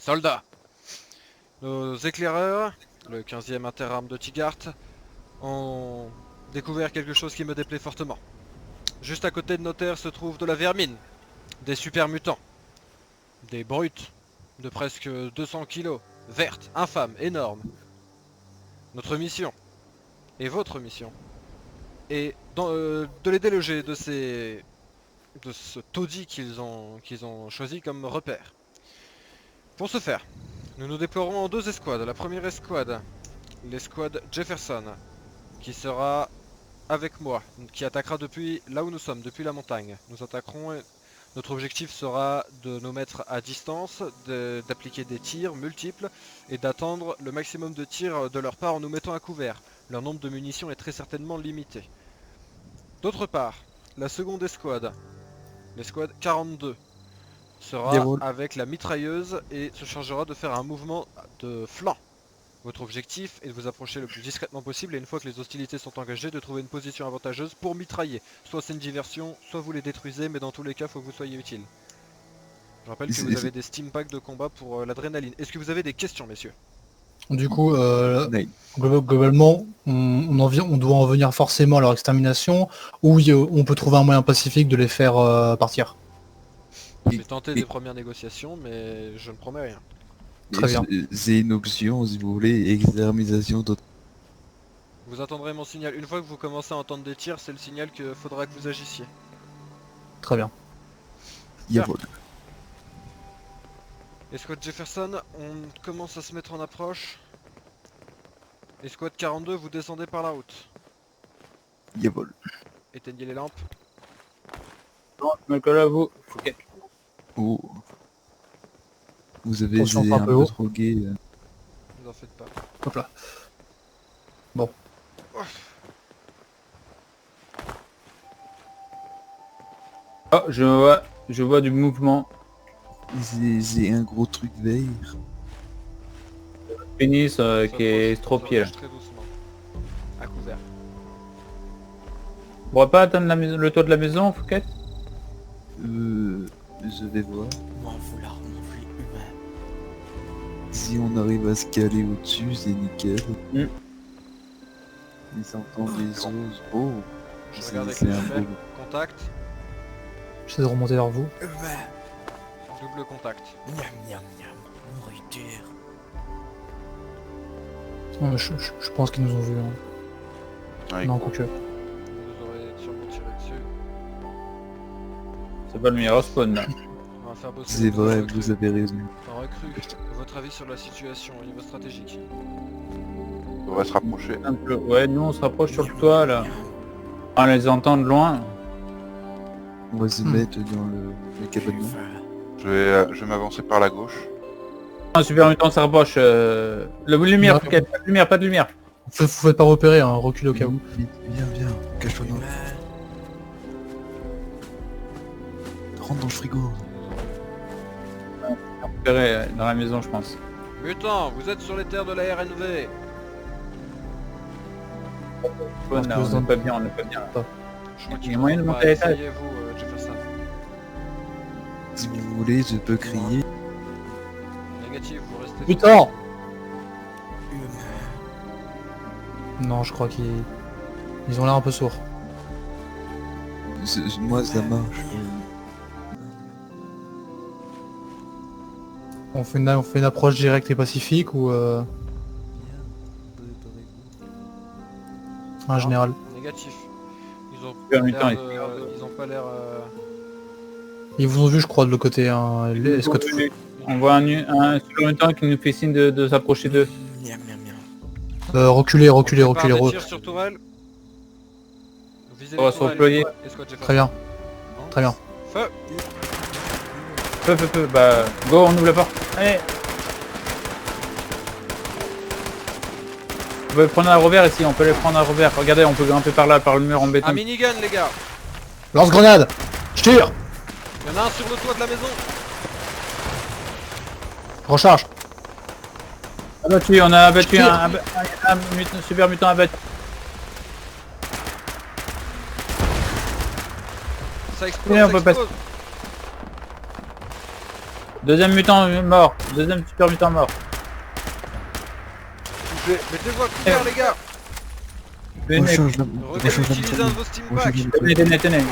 Soldats, nos éclaireurs, le 15e interarme de Tigart, ont découvert quelque chose qui me déplaît fortement. Juste à côté de nos terres se trouve de la vermine, des super mutants, des brutes de presque 200 kilos, vertes, infâmes, énormes. Notre mission, et votre mission, est de les déloger de ce taudis qu'ils ont choisi comme repère. Pour ce faire, nous nous déploierons en 2 escouades. La première escouade, l'escouade Jefferson, qui sera avec moi, qui attaquera depuis là où nous sommes, depuis la montagne. Nous attaquerons. Notre objectif sera de nous mettre à distance, d'appliquer des tirs multiples et d'attendre le maximum de tirs de leur part en nous mettant à couvert. Leur nombre de munitions est très certainement limité. D'autre part, la seconde escouade, l'escouade 42, sera Déroule. avec la mitrailleuse et se chargera de faire un mouvement de flanc. Votre objectif est de vous approcher le plus discrètement possible et une fois que les hostilités sont engagées, de trouver une position avantageuse pour mitrailler. Soit c'est une diversion, soit vous les détruisez, mais dans tous les cas, il faut que vous soyez utile. Je rappelle que vous avez des steam packs de combat pour l'adrénaline. Est-ce que vous avez des questions, messieurs? Du coup, Oui. globalement, on doit en venir forcément à leur extermination, ou on peut trouver un moyen pacifique de les faire partir. Je vais tenter des premières négociations, mais je ne promets rien. Très bien. C'est une option si vous voulez, externalisation totale. Vous attendrez mon signal. Une fois que vous commencez à entendre des tirs, c'est le signal qu'il faudra que vous agissiez. Très bien. Yavol. Escouade Jefferson, on commence à se mettre en approche. Escouade 42, vous descendez par la route. Yavol. Éteignez les lampes. Non, je me colle à vous. Fouquet. Oh. Vous avez Attention, été un un peu peu haut. trop gay. Ne vous en faites pas. Hop là. Oh, je vois du mouvement. C'est un gros truc vert. Pénis qui Ça est approche, estropié là. ça approche très doucement. À couvert. On pourrait pas atteindre le toit de la maison, Fouquet? Je vais voir. M'en vouloir, mon flux humain. Si on arrive à se caler au-dessus, c'est nickel. Mm. Ils entendent les os. Oh. Je C'est- regarde avec c'est les un jumelles. beau- Contact. J'essaie de remonter vers vous. Humain. Double contact. Miam miam miam. Nourriture. Non, mais je pense qu'ils nous ont vus. Hein. Ouais, Non, quoique. Vous aurez sûrement tiré dessus. C'est pas le meilleur spawn là. On va faire bosser C'est les vrai, recrues. vous avez raison. En recrue, votre avis sur la situation au niveau stratégique? on va se rapprocher. Un peu. Ouais, nous on se rapproche sur le toit là. On les entend de loin. On va se mettre dans le cabanon. Je vais m'avancer par la gauche. Un super mutant se rapproche. La lumière, Non. Fouquet. Pas de lumière, pas de lumière. Vous faites pas repérer, hein, reculez au cas où. Vite, viens, cache-toi dans... Rentre dans le frigo. Repéré dans la maison, je pense. Mutant, vous êtes sur les terres de la RNV. Spawn, là, on est pas bien, on est pas bien. Là. Je crois Il qu'il y a moyen de monter à l'étage. Essayez-vous, Jefferson. Si vous voulez, je peux crier. Négatif, vous restez. Putain. Humain. Non, je crois qu'ils ont l'air un peu sourds. Moi, ça marche. On fait une approche directe et pacifique ou un général. Négatif. Ils ont Super mutant, ils ont pas l'air. Ils vous ont vu, je crois, de l'autre côté. Hein. Est-ce que On voit un super mutant qui nous fait signe de s'approcher d'eux. Miam miam miam. reculez, reculez, On prépare reculez. des tirs sur tourelle. Visez On va les se tourelles. reployer. Escouade Jefferson. Très bien, Non. très bien. Feu. Feu. Bah, go, on ouvre la porte. Allez. On peut prendre un revers ici, on peut les prendre un revers. Regardez, on peut grimper par là, par le mur en béton. Un minigun, les gars. Lance-grenade. Je tire. Il y en a un sur le toit de la maison. Recharge. Abattu, on a abattu un super mutant abattu. Ça explose, Et on ça peut explose. Deuxième mutant mort. Deuxième super mutant mort. Touché. Mettez-vous à couvert, les gars. Tenez, Recharge la... Reconnez, recharge la utilisez un de vos steam packs. Recharge la... tenez.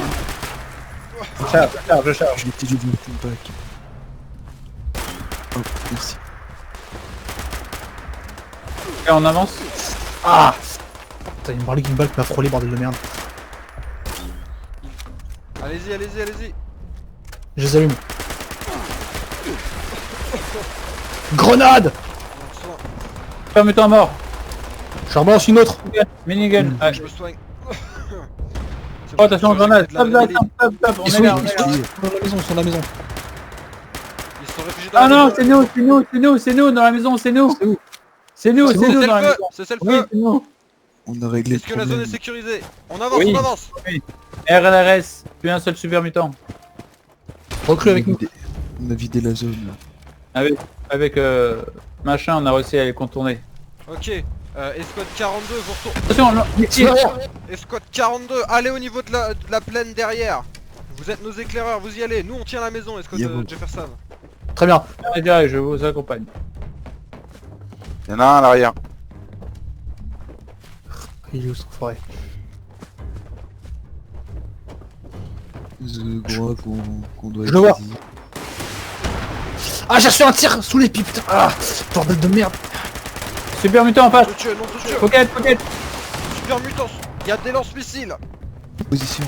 Je charge. Je l'utilise le steam pack. Oh, merci. Et on avance. Ah Putain, il me parlait qu'une balle qui m'a frôlé, bordel de merde. Allez-y, allez-y, allez-y. Je les allume. Grenade! On soin. Super mutant mort. Je relance une autre. Minigun. Ah, Je me soigne. C'est oh bon, attention, je grenade. récupère de la Stop. On Ils est sont, là, ils on est sont là. dans la maison, ils sont dans la maison. Ils sont réfugiés dans Ah la non, maison. c'est nous dans la maison, c'est nous. C'est où? C'est nous C'est dans la le feu. maison. C'est le Oui, feu. c'est nous. On a réglé le Est-ce que la zone problème. est sécurisée? On avance, Oui. on avance. RLRS, plus un seul super mutant. Recrue avec nous. On a vidé la zone là. Avec machin, on a réussi à les contourner. Ok. Escouade 42, vous retournez. Attention, ici. Escouade 42, allez au niveau de la plaine derrière. Vous êtes nos éclaireurs, vous y allez. Nous on tient la maison, Escouade Yahoo. Jefferson. Très bien. Je vous accompagne. Il y en a un à l'arrière. Il est où ce forêt? Je crois qu'on doit Je être le vois. quasi- Ah, j'ai reçu un tir sous les pieds, putain. Ah, bordel de merde. Super mutant en face. Non te tue, non te tue. Pocket. Super mutant, il y a des lance-missiles. Position.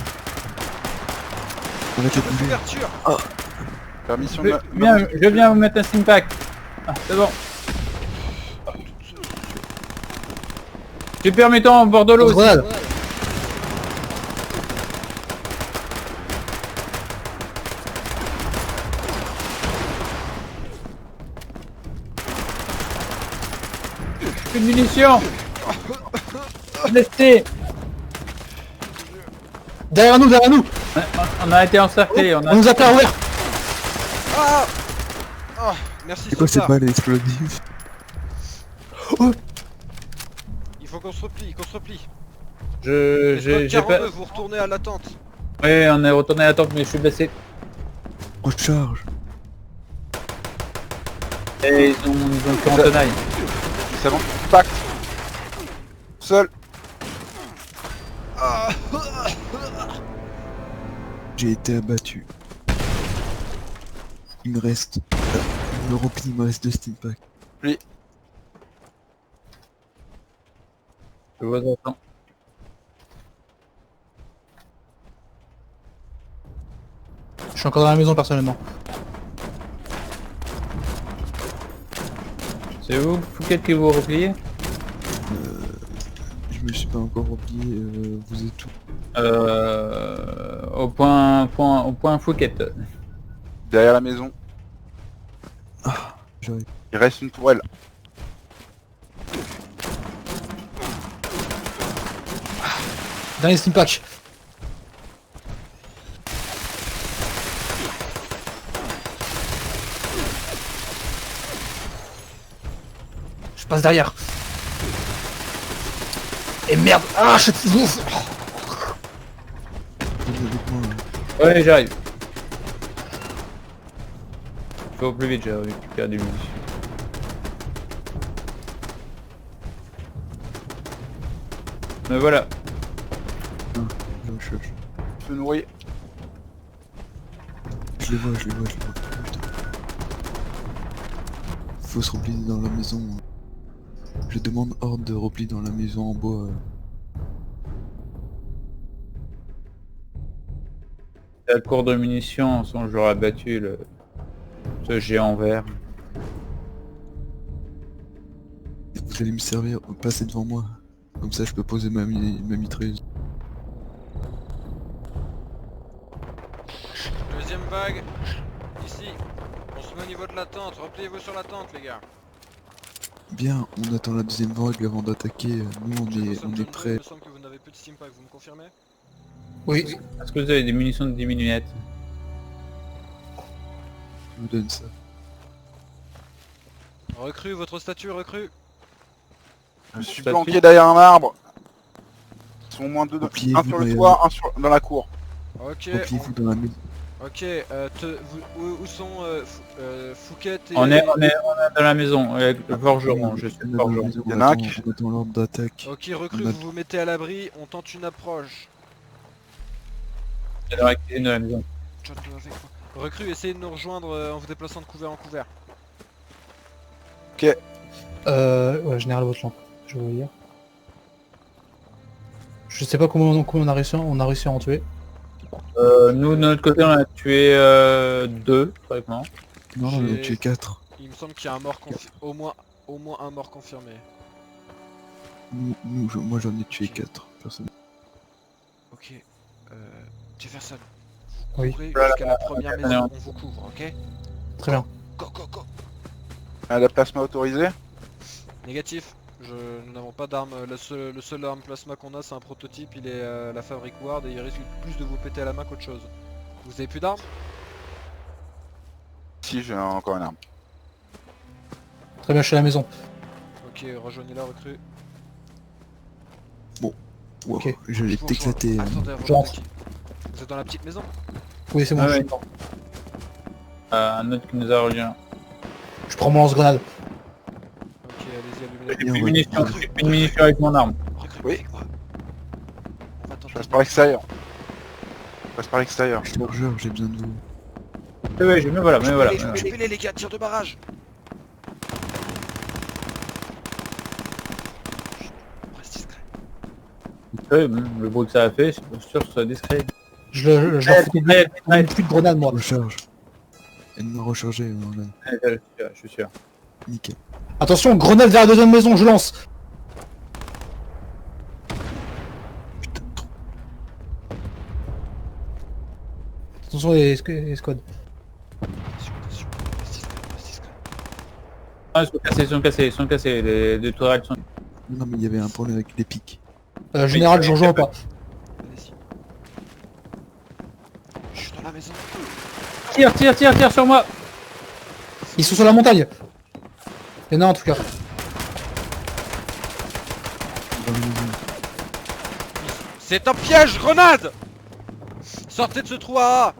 On va te De bouger. couverture. Permission de... Je viens vous mettre un steam pack. Ah, c'est bon. Super mutant au bord de l'eau aussi. Grenade. Plus de munitions. Laissez. Derrière nous, derrière nous. On a été encerclés. On nous a pas ouvert. Ah. Ah, merci C'est quoi cette soldat. balle explosive? Il faut qu'on se replie, J'ai Escouade pas... 42, vous retournez à l'attente. Oui, on est retourné à la tente, mais je suis blessé. Recharge. Et ils ont pris en tenaille. C'est bon. Pack. Seul. J'ai été abattu. Il me reste... il me remplit, il me reste 2 steam packs. Je vous attends. Je suis encore dans la maison personnellement. C'est vous, Fouquet, qui vous repliez? Je me suis pas encore replié, vous êtes tout. Au point Fouquet. Derrière la maison. J'arrive. Il reste une tourelle. Dernier steam pack. Je passe derrière. Et merde. Ah, je... Ouf. Venez avec moi. Hein. Ouais, j'arrive. Faut au plus vite, j'ai récupéré des munitions. Mais voilà. Je Feu nourri. les vois, je les vois. Putain. Faut se replier dans la maison. Je demande ordre de repli dans la maison en bois. La cour de munitions, son j'aurais abattu ce géant vert. Vous allez me servir, passez devant moi. Comme ça je peux poser ma mitrailleuse. Deuxième vague. Ici. On se met au niveau de la tente. Repliez-vous sur la tente, les gars. Bien, on attend la deuxième vague avant d'attaquer. Nous on est prêts. Il me semble que vous n'avez plus de steam pack, vous me confirmez? Oui. Est-ce que vous avez des munitions de 10 mm? Je vous donne ça. Recrue, votre statut, recrue. Je suis Ça planqué suit. derrière un arbre. Ils sont au moins deux. Repliez-vous Un sur le dans toit, un dans la cour. Ok. Repliez-vous dans la maison. Ok, où sont Fouquet et... On est dans la maison, avec le forgeron, je suis On le est dans la forgeron. maison, Y en on a un attend- qui- on attend l'ordre d'attaque. Ok, recrue, On a- vous vous mettez à l'abri, on tente une approche. On est dans la cuisine de la maison. John, toi, avec moi. Recrue, essayez de nous rejoindre en vous déplaçant de couvert en couvert. Ouais, général Vautelan, je veux dire. Je sais pas comment on a réussi à en tuer. Nous, de notre côté, on a tué 2, pratiquement. Non, on a J'ai- tué 4. Il me semble qu'il y a un mort au moins un mort confirmé. Moi j'en ai tué Ok. 4. Personne. Ok, Jefferson, Oui. couvrez Voilà, jusqu'à la première attendez, maison, on vous couvre, ok? Très bien. Go, go, go! Un la plasma autorisé. Négatif, nous n'avons pas d'arme, le seul arme plasma qu'on a c'est un prototype, il est à la fabrique Ward et il risque plus de vous péter à la main qu'autre chose. Vous avez plus d'armes? Si, j'ai encore une arme. Très bien, je suis à la maison. Ok, rejoignez-la recrue. Wow, Ok. je l'ai Je vous éclaté. rejoins. Attendez, Je rentre. vous êtes dans la petite maison? Oui, c'est bon, Ah je ouais. suis dedans. Un autre qui nous a rejoint. Je prends mon lance-grenade. Ok, allez-y, J'ai allumez-la. plus une munition avec mon arme. Recrue, Oui. avec moi. On va Je tenter passe une- par l'extérieur. Je passe par l'extérieur. Chargeur, j'ai besoin de vous. Oui, me voilà, me voilà. Occupez-les, les gars, tir de barrage! On reste discret. Le bruit que ça a fait, c'est pas sûr que ce soit discret. Je leur fous une pluie de grenade, moi. Recharge. Elle m'a rechargé, voilà. Je suis sûr. Nickel. Attention, grenade vers la deuxième maison, je lance. Putain, trop. Attention les squads. Attention, attention, reste discret, reste discret. Ah, ils sont cassés, les tourelles sont... Non, mais il y avait un problème avec les pics. Général, je rejoins pas. Allez-y. Je suis dans la maison. Tire sur moi. Ils sont sur la montagne. Il y en a un en tout cas. Dans la maison. C'est un piège, grenade! Sortez de ce trou à A!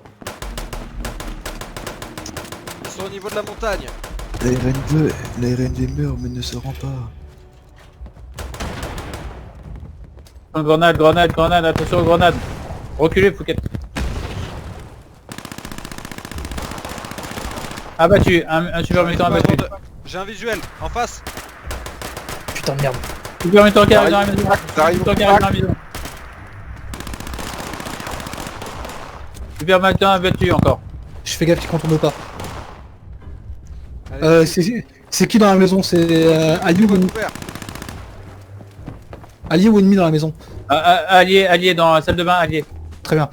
Ils sont au niveau de la montagne. La RNV meurt, mais ne se rend pas. Grenade, attention aux grenades. Reculez, Fouquet. Abattu, un super mutant abattu. J'ai un visuel, en face. Putain de merde. Super mutant qui arrive dans la maison. Ça arrive. Super mutant qui arrive dans la maison. Super mutant abattu encore. Je fais gaffe qu'ils contournent pas. Allez, C'est qui dans la maison? C'est allié ou ennemi? couvert. Allié ou ennemi dans la maison? Allié dans la salle de bain, allié. Très bien.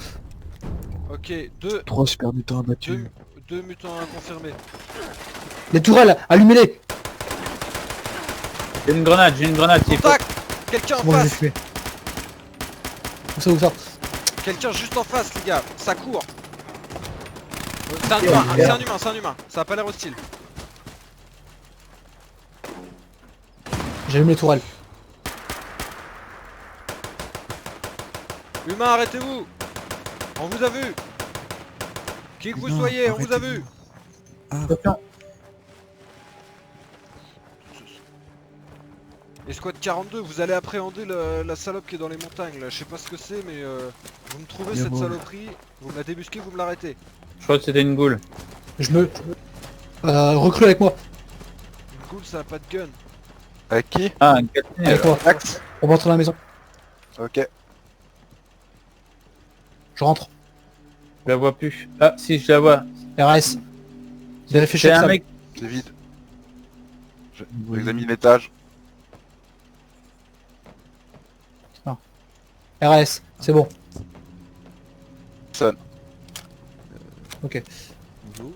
Ok, 3 super mutants abattus. deux mutants confirmés. Les tourelles, allumez-les. J'ai une grenade, s'il faut. Contact! Quelqu'un en Bon, je les ai face! tués. Où ça? Quelqu'un juste en face, les gars, ça court! C'est un humain, c'est un humain, ça a pas l'air hostile. J'allume les tourelles. Humain, arrêtez-vous! On vous a vu! Qui que vous Non, soyez, on vous a vu! Attention. Escouade 42, vous allez appréhender la salope qui est dans les montagnes là, je sais pas ce que c'est mais vous me trouvez Bien cette bon. saloperie, vous me la débusquez, vous me l'arrêtez. Je crois que c'était une goule. Je me... recrue avec moi. Une goule ça a pas de gun. Avec qui? Ah, une Katyn. Avec moi. Max. On rentre dans la maison. Ok. Je rentre. Je la vois plus. Ah, si, je la vois. RS. Vérifiez C'est chaque un salle. mec. C'est vide. J'examine l'étage. RS, c'est bon. Sonne. Ok. Bonjour.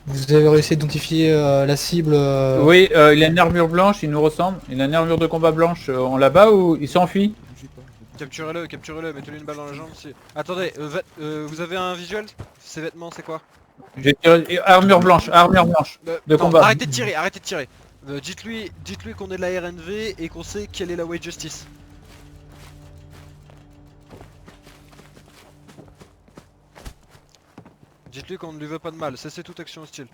Vous avez réussi à identifier la cible Oui, il a une armure blanche, il nous ressemble. Il a une armure de combat blanche. On la bat ou il s'enfuit? Capturez-le, mettez-lui une balle dans la jambe si... Attendez, vous avez un visuel? Ces vêtements c'est quoi? J'ai tiré... Armure blanche. De combat. Arrêtez de tirer. Dites-lui qu'on est de la RNV et qu'on sait quelle est la Way Justice. Dites-lui qu'on ne lui veut pas de mal, cessez toute action hostile.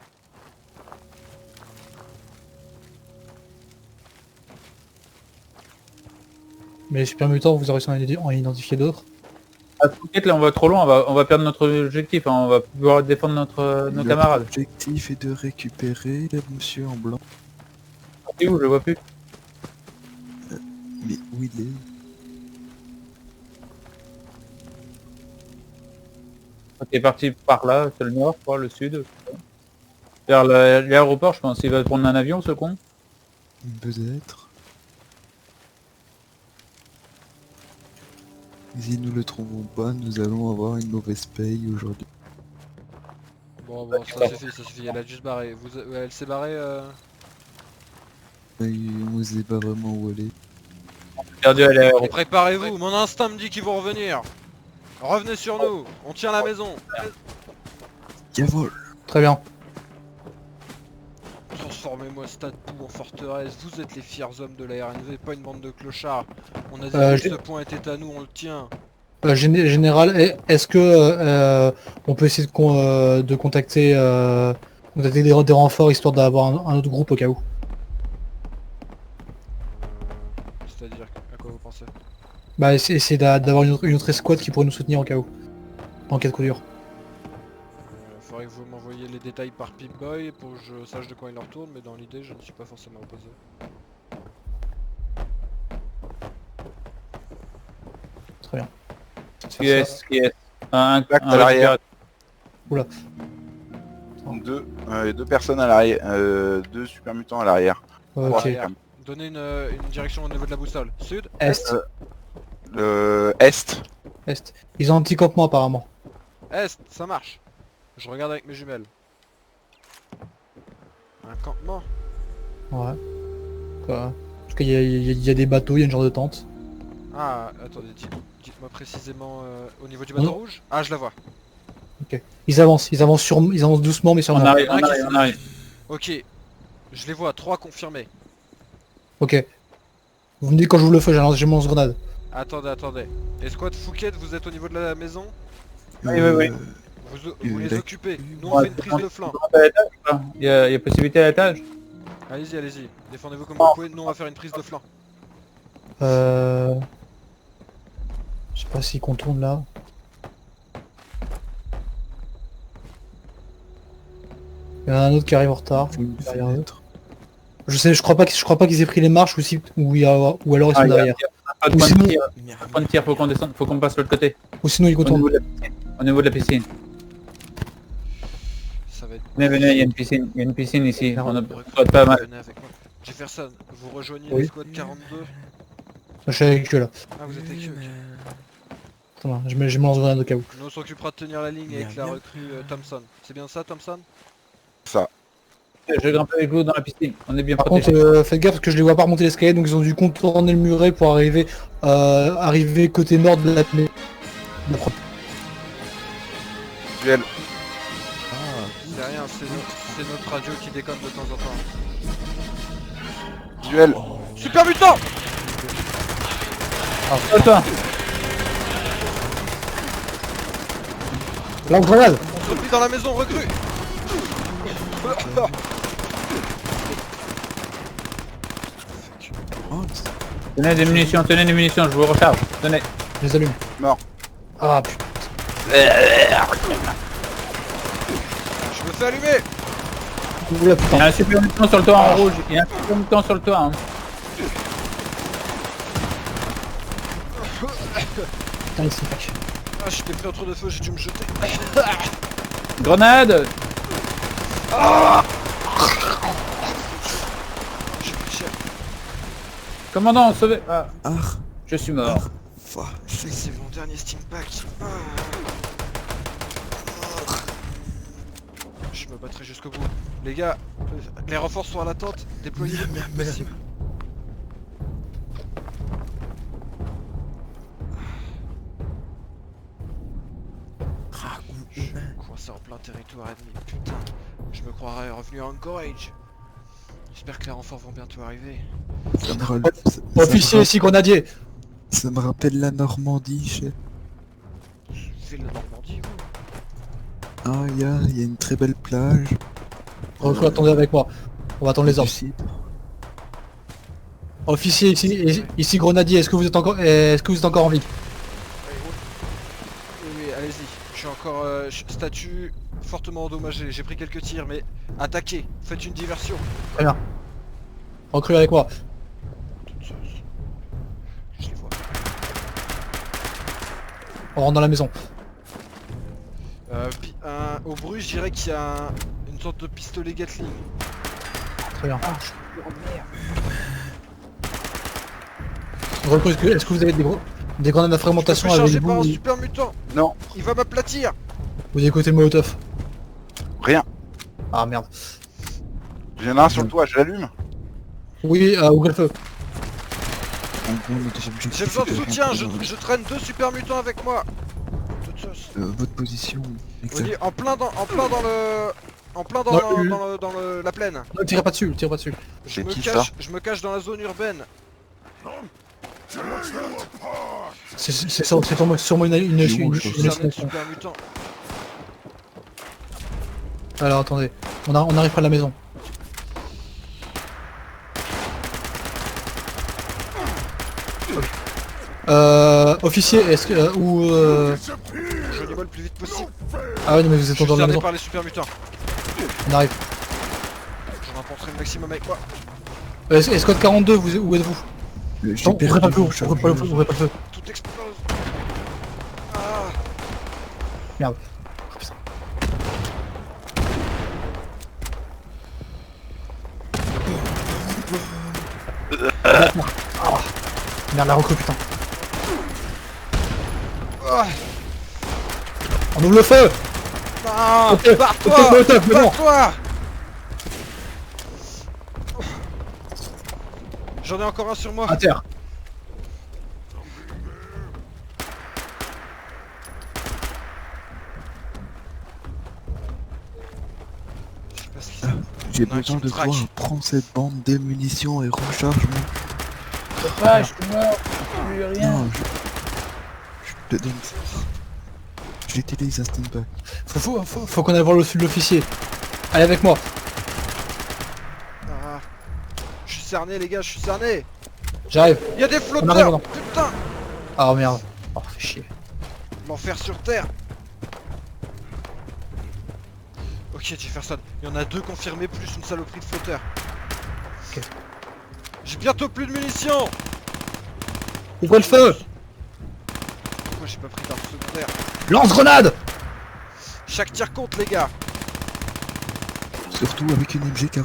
Mais les super mutants, vous aurez réussi à en identifier d'autres. Ah, Fouquet, là on va trop loin, on va perdre notre objectif, hein, on va pouvoir défendre nos camarades. L'objectif est de récupérer le monsieur en blanc. C'est où, je le vois plus. Mais où il est? Ok, parti par là, c'est le nord, quoi, le sud. Vers l'aéroport, je pense. Il va prendre un avion, ce con. Peut-être. Si nous le trouvons pas, nous allons avoir une mauvaise paye aujourd'hui. Bon, ça suffit, elle a juste barré. Elle s'est barrée Et on sait pas vraiment où aller. Perdu à l'aéroport. Préparez-vous, mon instinct me dit qu'ils vont revenir. Revenez sur nous, on tient la maison. Cavole! Très bien. Transformez-moi Stade Pou en forteresse, vous êtes les fiers hommes de la RNV, pas une bande de clochards. On a dit que j'ai- ce point était à nous, on le tient. Général, est-ce que on peut essayer de contacter, des renforts histoire d'avoir un autre groupe au cas où? C'est-à-dire, à quoi vous pensez? Bah essayer d'avoir une autre escouade qui pourrait nous soutenir au cas où. En cas de coup dur. Faudrait que vous m'envoyiez les détails par Pip-Boy pour que je sache de quoi il en retourne, mais dans l'idée je ne suis pas forcément opposé. Très bien. Qui est un Tac, à l'arrière. Oula. Deux personnes à l'arrière, deux super mutants à l'arrière. Ok. Ouais. Donnez une direction au niveau de la boussole. Sud? Est. Est. Est. Ils ont un petit campement apparemment. Est, ça marche. Je regarde avec mes jumelles. Un campement? Ouais. Quoi? Parce qu'il y a des bateaux, il y a une genre de tente. Ah, attendez, dites-moi précisément au niveau du bateau rouge? Ah, je la vois. Ils avancent doucement mais On sûrement. arrive, on arrive. Ok, je les vois, 3 confirmés. Ok. Vous me dites quand je vous le fais, j'ai mon lance-grenade. Attendez. Escouade Fouquet, vous êtes au niveau de la maison? Oui. Vous les d'accord. occupez. Nous on fait une prise de flanc. Il y a possibilité à l'étage. Allez-y. Défendez-vous comme vous pouvez. Nous on va faire une prise de flanc. Je sais pas s'ils contournent là. Il y en a un autre qui arrive en retard. Faut une Derrière eux. fenêtre. Je crois pas qu'ils aient pris les marches ou alors ils sont derrière. Pas de Ou point de sinon- tir, Merde. point de tir, faut qu'on descende, faut qu'on passe de l'autre côté. Ou sinon ils Au contournent. niveau de la piscine. Ça va être... Venez, il y a une piscine ici. On a Recrutez, pas mal. venez avec moi. Jefferson, vous rejoignez Oui. l'escouade 42. Je suis avec eux là. Ah, vous êtes avec eux, ok. Attends, je me lance-grenade au cas où. Nous on s'occupera de tenir la ligne avec la recrue Thompson. C'est bien ça, Thompson? Je grimpe avec vous dans la piscine. On est bien Par protégés. contre, faites gaffe parce que je les vois pas remonter l'escalier, donc ils ont dû contourner le muret pour arriver côté nord de la maison. Duel. C'est rien, c'est notre radio qui déconne de temps en temps. Duel. Super mutant! Toi. Lance-grenade. On se replie dans la maison, recrue! Oh, Tenez des munitions, je vous recharge. Tenez. Je les allume. Mort. Ah putain. Je me fais allumer! Oula Il y putain. a un super mutant sur le toit en rouge. Il y a un super mutant sur le toit. Hein. Putain, il s'est fait. Ah, j'étais pris entre deux feux, j'ai dû me jeter. Grenade. J'ai pris cher. Commandant, sauvez. Ah, ah, je suis mort. C'est mon dernier steam pack. Je me battrai jusqu'au bout. Les gars, les renforts sont à la tente. Déployez le plus possible. Je suis coincé en plein territoire ennemi. Putain, je me croirais revenu à Anchorage. J'espère que les renforts vont bientôt arriver. ça me, Officier ici, grenadier. ça me rappelle la Normandie, chef. Fais la Normandie, vous. Ah, il y a une très belle plage. Attendez avec moi. On va attendre les du ordres. cidre. Officier, ici Grenadier, est-ce que vous êtes encore en vie? Oui, allez-y. Je suis encore statut fortement endommagé. J'ai pris quelques tirs, mais attaquez. Faites une diversion. Très bien. Recrue avec moi. Je les vois. On rentre dans la maison. Au bruit, je dirais qu'il y a une sorte de pistolet Gatling. Très bien. Recrue, est-ce que vous avez des grenades à Je fragmentation me fais avec charger par un vous? super mutant. Non, Il va m'aplatir. Vous écoutez le molotov? rien. Ah merde. J'en ai un sur le toit, je l'allume. Oui, ouvrez le feu. En gros, notre objectif J'ai besoin de est soutien. rentrer Je traîne 2 super mutants avec moi. Toute sauce. votre position Vous exacte. dites en plein dans la plaine. Ne tirez pas dessus, tirez pas dessus. Je C'est me qui, cache, je me cache dans la zone urbaine. C'est sûrement une où, je pense. Je suis cerné de hallucination. super mutant. Alors attendez, on arrive près de la maison. Officier, est-ce que Je les vole le plus vite possible. ah ouais non, mais vous Je êtes suis dans la cerné maison. par les super mutants. On arrive. J'en rapporterai le maximum avec moi. Escort 42, où êtes-vous? J'ai Non, ouvrez pas le feu, perdu mon ouvrez pas le feu, chargeur. ouvrez pas le feu. Tout explose. Ah. Merde. Merde, la recrue, putain. Ah. On ouvre le feu. Non, Ok, barre-toi. ok, Molotov, c'est bon. Barre-toi. J'en ai encore un sur moi. À terre. Je sais pas ce qu'il Ah, J'ai Il y en a un besoin qui me de toi. traque. Prends cette bande de munitions et recharge-moi. Ah, je suis mort, plus rien. Non, je te donne. Je l'utilise à standby. Faut qu'on aille voir l'officier. Allez avec moi. Ah. Je suis cerné les gars, je suis cerné. J'arrive. Il y a des arrive, flotteurs. non. Putain. Ah merde. Oh, fais chier. L'enfer sur terre. Ok Jefferson, il y en a 2 confirmés plus une saloperie de flotteur. Ok. J'ai bientôt plus de munitions. Ouvrez le feu. Pourquoi j'ai pas pris d'arme secondaire? Lance-grenade. Chaque tir compte les gars. Surtout avec une MG42.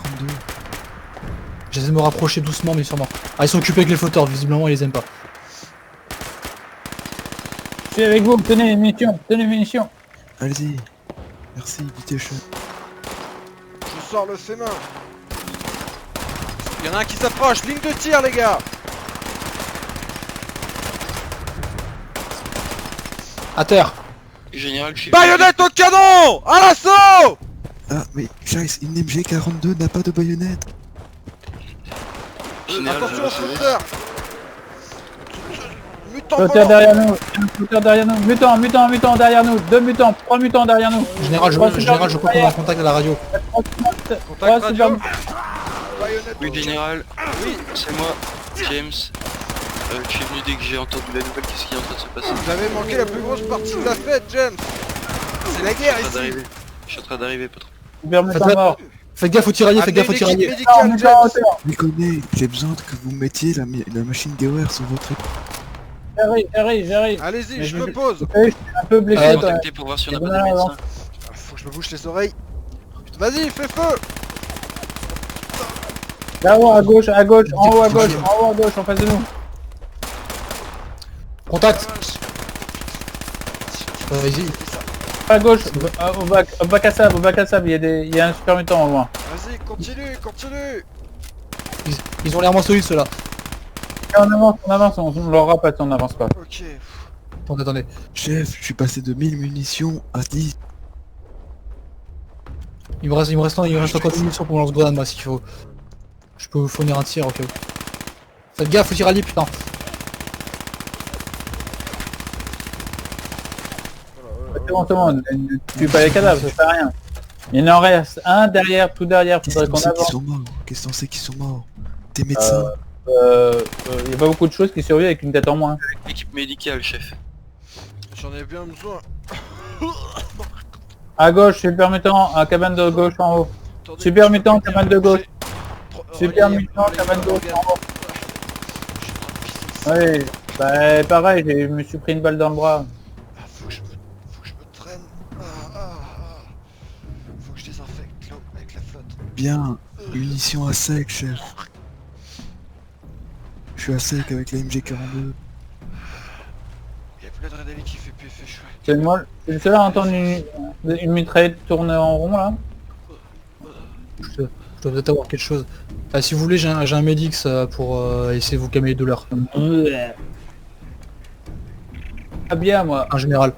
J'essaie de me rapprocher doucement mais sûrement. Ah ils sont occupés avec les flotteurs, visiblement ils les aiment pas. Je suis avec vous, tenez les munitions, tenez les munitions. Allez-y. Merci, Bitation. Je sors le fait main. Il y en a un qui s'approche, ligne de tir les gars. À terre. Général, je suis... Baïonnette au canon. À l'assaut. Ah, mais Jace, une MG42 n'a pas de baïonnette. Général, Attention je- au flotteur. Mutant Flotteur volant. derrière nous, flotteur derrière nous, mutant derrière nous, 2 mutants, 3 mutants derrière nous. Général, je crois qu'on est en contact à la radio. Contact Ouais, radio. super. Baïonnette Oui, au général, Oui. c'est moi, James. Je suis venu dès que j'ai entendu la nouvelle, qu'est-ce qui est en train de se passer. Vous avez manqué la plus grosse partie de la fête, James. C'est la guerre Je suis en train ici. d'arriver. Je suis en train d'arriver, patron. Super mutant Faites- mort. Faites gaffe aux tirailleurs, faites gaffe aux Amenez l'équipe tirailleurs. médicale, Mutant en James. hauteur. Déconnez, j'ai besoin que vous mettiez la machine Gewehr sur votre épaule. J'arrive. Allez-y, Mais je je- me pose. Je suis un peu blessé, Je vais toi. contacter pour voir si on n'a C'est pas de bon, médecin. avance. Faut que je me bouche les oreilles. Vas-y, fais feu. Là-haut, à gauche, en haut à gauche, en face de nous. Contact. Vas-y. À gauche, au bac à sable, il y a un super mutant au loin. Vas-y, continue. Ils ont l'air moins solides ceux-là. On avance, on leur rappelle, on n'avance pas. Ok. Attendez. Chef, je suis passé de 1000 munitions à 10. Il me reste encore 10 munitions pour me lance-grenade moi s'il faut. Je peux vous fournir un tir, ok. Faites gaffe aux tirailleurs, putain. bon, c'est bon, ne tue pas les cadavres, ça sert à rien. Il en reste un derrière, tout derrière, Qu'est-ce faudrait qu'on qu'on sait qu'ils avance. sont morts? Qu'est-ce qu'on sait qu'ils sont morts? T'es médecin? Il y a pas beaucoup de choses qui survivent avec une tête en moins. Équipe médicale, chef. J'en ai bien besoin. À gauche, super mutant, à cabane de gauche en haut. Attendez, Super je peux mutant, plus cabane dire de gauche. j'ai- Super Relayez, mutant, relayez, cabane de gauche regarde. en haut. Je suis en train de pisser le sang. Oui, bah pareil, je me suis pris une balle dans le bras. Ah, faut que je me traîne. Faut que je désinfecte l'eau avec la flotte. Bien, munitions à sec, chef. Je suis à sec avec la MG42. Y'a plus l'adrénaline qui fait plus effet chouette. C'est moi, je suis le seul à entendre une mitraillette tourner en rond là. Je dois peut-être avoir quelque chose. Ah, si vous voulez, j'ai un Medix pour essayer de vous calmer les douleurs. Ah bien moi. En général.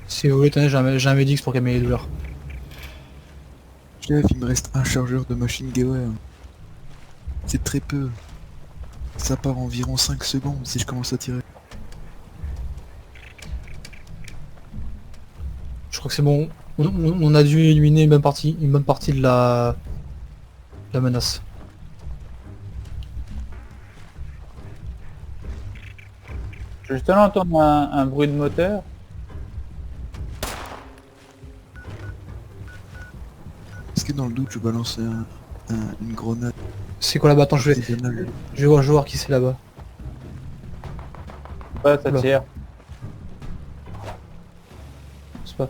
Si vous voulez, tenez, j'ai un Medix pour calmer les douleurs. Chef, il me reste un chargeur de machine Gewehr. C'est très peu. Ça part environ 5 secondes si je commence à tirer. Je crois que c'est bon. On a dû éliminer une bonne partie de la menace. Je juste là entendre un bruit de moteur. Est-ce que dans le doute je balance une grenade C'est quoi là-bas? Attends, je vais artisanale? voir qui c'est là-bas. Ouais, ça Oula. tire. C'est pas.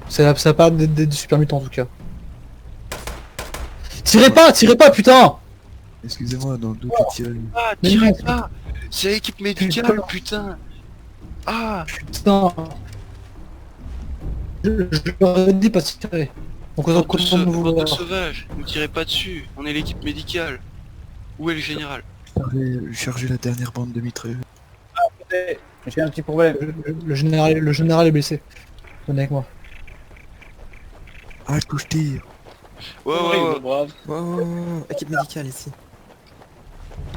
Ça part des super mutants en tout cas. Tirez pas, putain! Excusez-moi, dans le doute je tire. Ah, Mais tirez non. pas. C'est l'équipe médicale, putain. Ah, Putain! Je leur ai dit pas de tirer. Donc on bande de sauvages, ne tirez pas dessus. On est l'équipe médicale. Où est le général? Charger la dernière bande de mitrailleuses. J'ai un petit problème. le général est blessé. Venez avec moi. Ah, que je tire. Ouais. Wow, équipe médicale ici.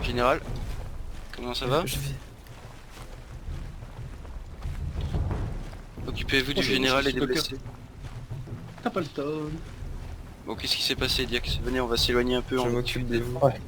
Général, comment ça va? Je vais... Occupez-vous du général et des blessés. T'as pas le temps. Bon, qu'est-ce qui s'est passé, Diax? Venez, on va s'éloigner un peu. Je on m'occupe de vous. Ouais.